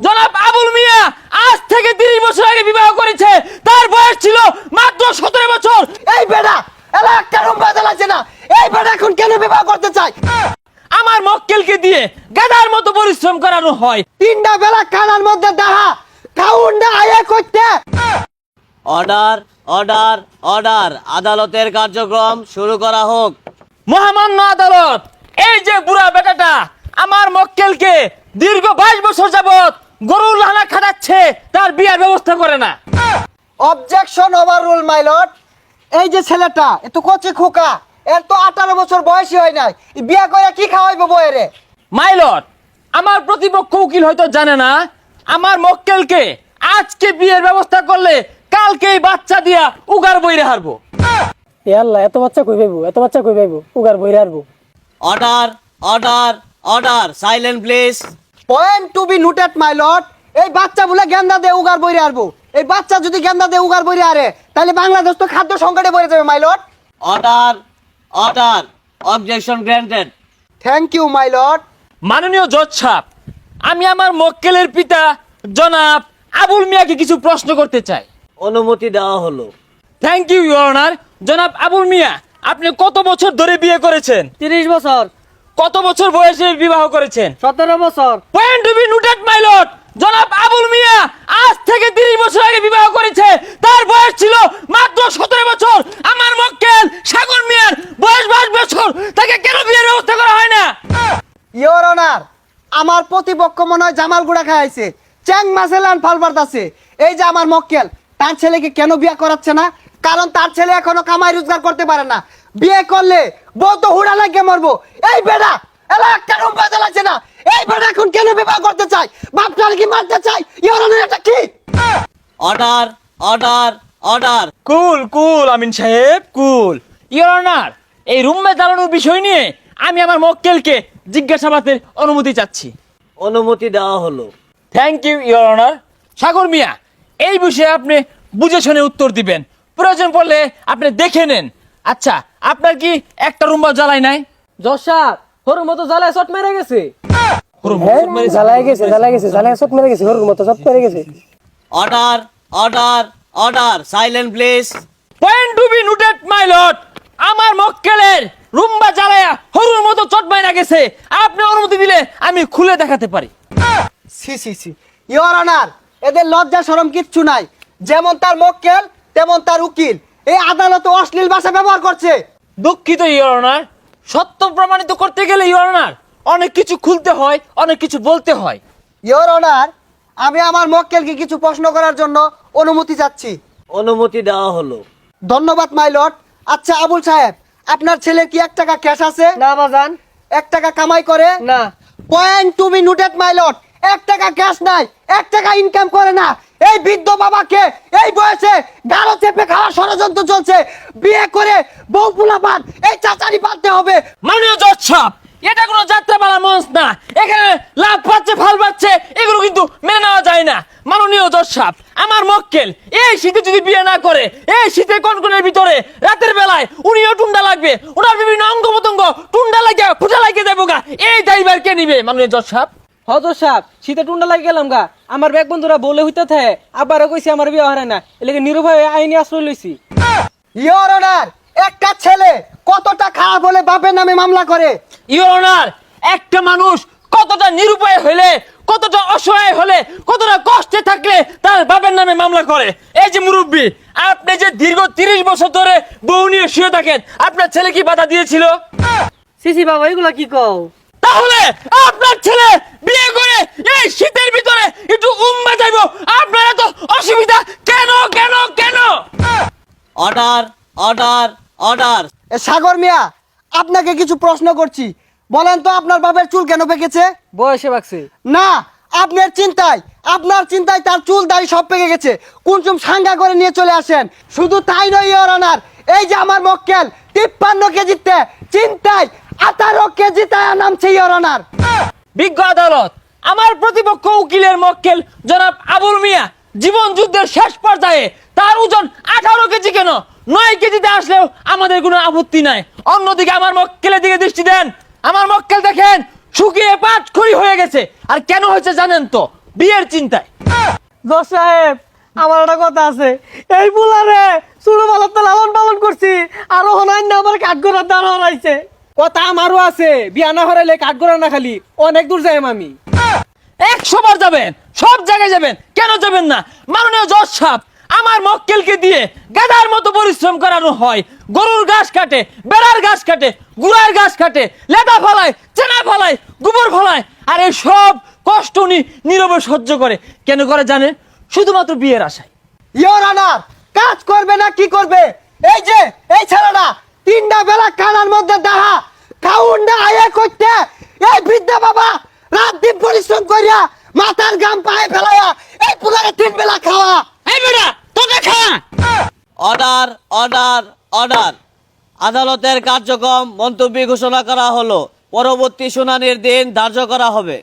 জনাব আবুল মিয়া আজ থেকে 30 বছর আগে বিবাহ করেছে। তার বয়স ছিল মাত্র 17 বছর। এই বেটা এলা একটা রুম্বা জ্বালাচ্ছে না, এই বেটা এখন কেন বিবাহ করতে চাই? আমার মক্কেলকে দিয়ে গাধার মতো পরিশ্রম করানো হয়। 3টা বেলা কানার মধ্যে দাহা খাউন না আয়া করতে। অর্ডার অর্ডার অর্ডার, আদালতের কার্যক্রম শুরু করা হোক। মহামান্য আদালত, এই যে বুড়া বেটাটা আমার মক্কেলকে দীর্ঘ 22 বছর যাবত গরুর লানা খাটাচ্ছে, তার বিয়ার ব্যবস্থা করে না। অবজেকশন ওভাররুল মাই লর্ড। এই যে ছেলেটা এত কচি খোকা, এর তো 18 বছর বয়সই হয় নাই, বিয়া করে কি খাওয়াইবো বয়েরে? মাই লর্ড, আমার প্রতিপক্ষ উকিল হয়তো জানে না, আমার মক্কেলকে আজকে বিয়ের ব্যবস্থা করলে কালকেই বাচ্চা দিয়া উগার বইরে হারবো। এ আল্লাহ, এত বাচ্চা কই পাইবো, এত বাচ্চা কই পাইবো, উগার বইরে আরবো। Order order order, silent please. Point to be noted my lord. এই বাচ্চা বলে গেন্দা দে উগার বইরে আরবো। এই বাচ্চা যদি গেন্দা দে উগার বইরে আরে, তাহলে বাংলাদেশ তো খাদ্য সংকটে পড়ে যাবে my lord. Order order, objection granted. Thank you my lord. মাননীয় জজ সাহেব, আমি আমার মক্কেলের পিতা জনাব আবুল মিয়াকে কিছু প্রশ্ন করতে চাই। অনুমতি দেওয়া হলো। Thank you your honour. জনাব আবুল মিয়া, আপনি কত বছর ধরে বিয়ে করেছেন? 30 বছর। কত বছর বয়সে বিবাহ করেছেন? 17 বছর। Point to be noted my lord. জনাব আবুল মিয়া আজ থেকে 30 বছর আগে বিবাহ করেছে। তার বয়স ছিল মাত্র 17 বছর। আমার মক্কেল সাগর মিয়ার বয়স 22 বছর। তাকে কেন বিয়ের ব্যবস্থা করা হয় না? ইওর অনার, আমার প্রতিপক্ষ মনে হয় জামাল গুড়া খাইছে, চ্যাং মাছেলান ফালবার্ত আছে। এই যে আমার মক্কেল, তার ছেলেকে কেন বিয়ে করাচ্ছে না? কারণ তার ছেলে এখনো কামাই রোজগার করতে পারে না। বিয়ে করলে বউ তো হুড়া লাগিয়ে মরবো। এই বেটা এলা একটা রুম্বা জ্বালাচ্ছে না, এই বেটা এখন কেন বিবাহ করতে চাই? বাপটার কি মারতে চাই? ইওর অনার, এটা কি? Order order order. Cool cool Amin সাহেব, কুল। ইওর অনার, এই রুমে জ্বালানোর বিষয় নিয়ে আমি আমার মক্কেলকে জিজ্ঞাসাবাদের অনুমতি চাচ্ছি। অনুমতি দেওয়া হলো। Thank you your honour. Sagar মিয়া, এই বিষয়ে আপনি বুঝে শুনে উত্তর দিবেন, প্রয়োজন পড়লে আপনি দেখে নেন। আচ্ছা, আপনার কি একটা রুম্বা জ্বালাই নাই? জশা হরুর মতো জ্বালায় চট মেরে গেছে। জ্বালায় গেছে জ্বালায় চট মেরে গেছে, হরুর মতো চট মেরে গেছে। Order order order, silent please. Point to be noted my lord. আমার মক্কেলের রুম্বা জ্বালায়া হরুর মতো চট মাইরা গেছে। আপনি অনুমতি দিলে আমি খুলে দেখাতে পারি। সি সি সি, ইওর অনার, এদের লজ্জা শরম কিচ্ছু নাই। যেমন তার মক্কেল তেমন তার উকিল এই আদালতে অশ্লীল ভাষা ব্যবহার করছে। দুঃখিত ইওর অনার, সত্য প্রমাণিত করতে গেলে ইওর অনার অনেক কিছু খুলতে হয়, অনেক কিছু বলতে হয়। ইওর অনার, আমি আমার মক্কেলকে কিছু প্রশ্ন করার জন্য অনুমতি চাচ্ছি। অনুমতি দেওয়া হলো। ধন্যবাদ মাই লর্ড। আচ্ছা আবুল সাহেব, আপনার ছেলে কি 1 টাকা ক্যাশ আছে? না বাজান। 1 টাকা কামাই করে? না। Point to be noted my lord. 1 টাকা ক্যাশ নাই, 1 টাকা ইনকাম করে না। এই বৃদ্ধ বাবাকে এই বয়সে গাড়ো চেপে খাওয়ার ষড়যন্ত্র চলছে। বিয়ে করে বউ পোলাপান এই চাচারি পালতে হবে। মাননীয় জজ সাহেব, এটা কোনো যাত্রাপালা মঞ্চ না। এখানে লাভ পাচ্ছে ফাল পাচ্ছে, এগুলো কিন্তু মেনে নেওয়া যায় না। মাননীয় জজ সাহেব, আমার মক্কেল এই শীতে যদি বিয়ে না করে, এই শীতে কনকনের ভিতরে রাতের বেলায় উনিও টুন্ডা লাগবে, ওনার বিভিন্ন অঙ্গ প্রত্যঙ্গ টুন্ডা লাগে ফুটা লাগে দেবো গা। এই দায়ভার কে নিবে মাননীয় জজ সাহেব? হজর সাহেব, শীতে টুন্ডা লাগে গেলাম গা। আমার ব্যাগ বন্ধুরা বলে হইতে থাকে, আবারও কইছি আমার বিয়ে হয় না, এলাকা নিরুপায় আইনি আশ্রয় লইছি। ইওর অনার, একটা ছেলে কতটা খারাপ হলে বাপের নামে মামলা করে? ইওর অনার, একটা মানুষ কতটা নিরুপায় হলে, কতটা অসহায় হলে, কতটা কষ্টে থাকলে তার বাপের নামে মামলা করে। এই যে মুরব্বী, আপনি যে দীর্ঘ 30 বছর ধরে বউ নিয়ে শুয়ে থাকেন, আপনার ছেলে কি বাধা দিয়েছিল? সিসি বাবা, এগুলা কি কও? তাহলে আপনার ছেলে বিয়ে করে এই শীতের ভিতরে একটু উম্মা যাইবো, আপনার এত অসুবিধা কেন কেন কেন? Order order order. সাগর মিয়া, আপনাকে কিছু প্রশ্ন করছি। বলেন তো আপনার বাপের চুল কেন পেকেছে? বয়সে বাকছে। না, আপনার চিন্তায় তার চুল দাড়ি সব পেকে গেছে। কুনচুম সাঙ্গা করে নিয়ে চলে আসেন। শুধু তাই নয় ইওর অনার, এই যে আমার মক্কেল 53 কেজিতে চিন্তায় 18 কেজিতে নামছে ইওর অনার। বিজ্ঞ আদালত, আমার প্রতিপক্ষ উকিলের মক্কেল জনাব আবুল মিয়া জীবন যুদ্ধের শেষ পর্যায়ে তার ওজন 18 কেজি কেন 9 কেজিতে আসলেও আমাদের কোনো আপত্তি নাই। অন্যদিকে আমার মক্কেলের দিকে দৃষ্টি দেন। আমার মক্কেল দেখেন শুকিয়ে পাটখড়ি হয়ে গেছে। আর কেন হয়েছে জানেন তো? বিয়ের চিন্তায়। জজ সাহেব আমার একটা কথা আছে, এই বুলারে ছোটবেলার তো লালন পালন করছি, আরো হনাই না আমার কাঠ করার দ্বার হরাইছে। কথা আমারও আছে, বিয়া না হরাইলে কাঠ গড়া না খালি অনেক দূর যাই আমি। 100 বার যাবেন, সব জায়গায় যাবেন, কেন যাবেন না? মাননীয় জজ সাহেব, আমার মক্কেলকে দিয়ে গাধার মতো পরিশ্রম করানো হয়। গরুর ঘাস কাটে, বেড়ার ঘাস কাটে, গুড়ার ঘাস কাটে, লেদা ফলায়, চেনা ফলায়, গোবর ফলায়, আর এই সব কষ্ট উনি নীরবে সহ্য করে। কেন করে জানেন? শুধুমাত্র বিয়ের আশায়। ইওর অনার, কাজ করবে না কি করবে? এই যে এই ছেলেটা 3টা বেলা খানার মধ্যে দাঁড়া খাউন না আয়া করতে, এই বৃদ্ধা বাবা রাত দিন পরিশ্রম করিয়া মাথার ঘাম পায়ে ফেলাইয়া এই পুলারে 3 বেলা খাওয়া। এই বেটা, তোকে খা। অর্ডার অর্ডার অর্ডার আদালতের কার্যক্রম মন্তব্য ঘোষণা করা হলো। পরবর্তী শুনানির দিন ধার্য করা হবে।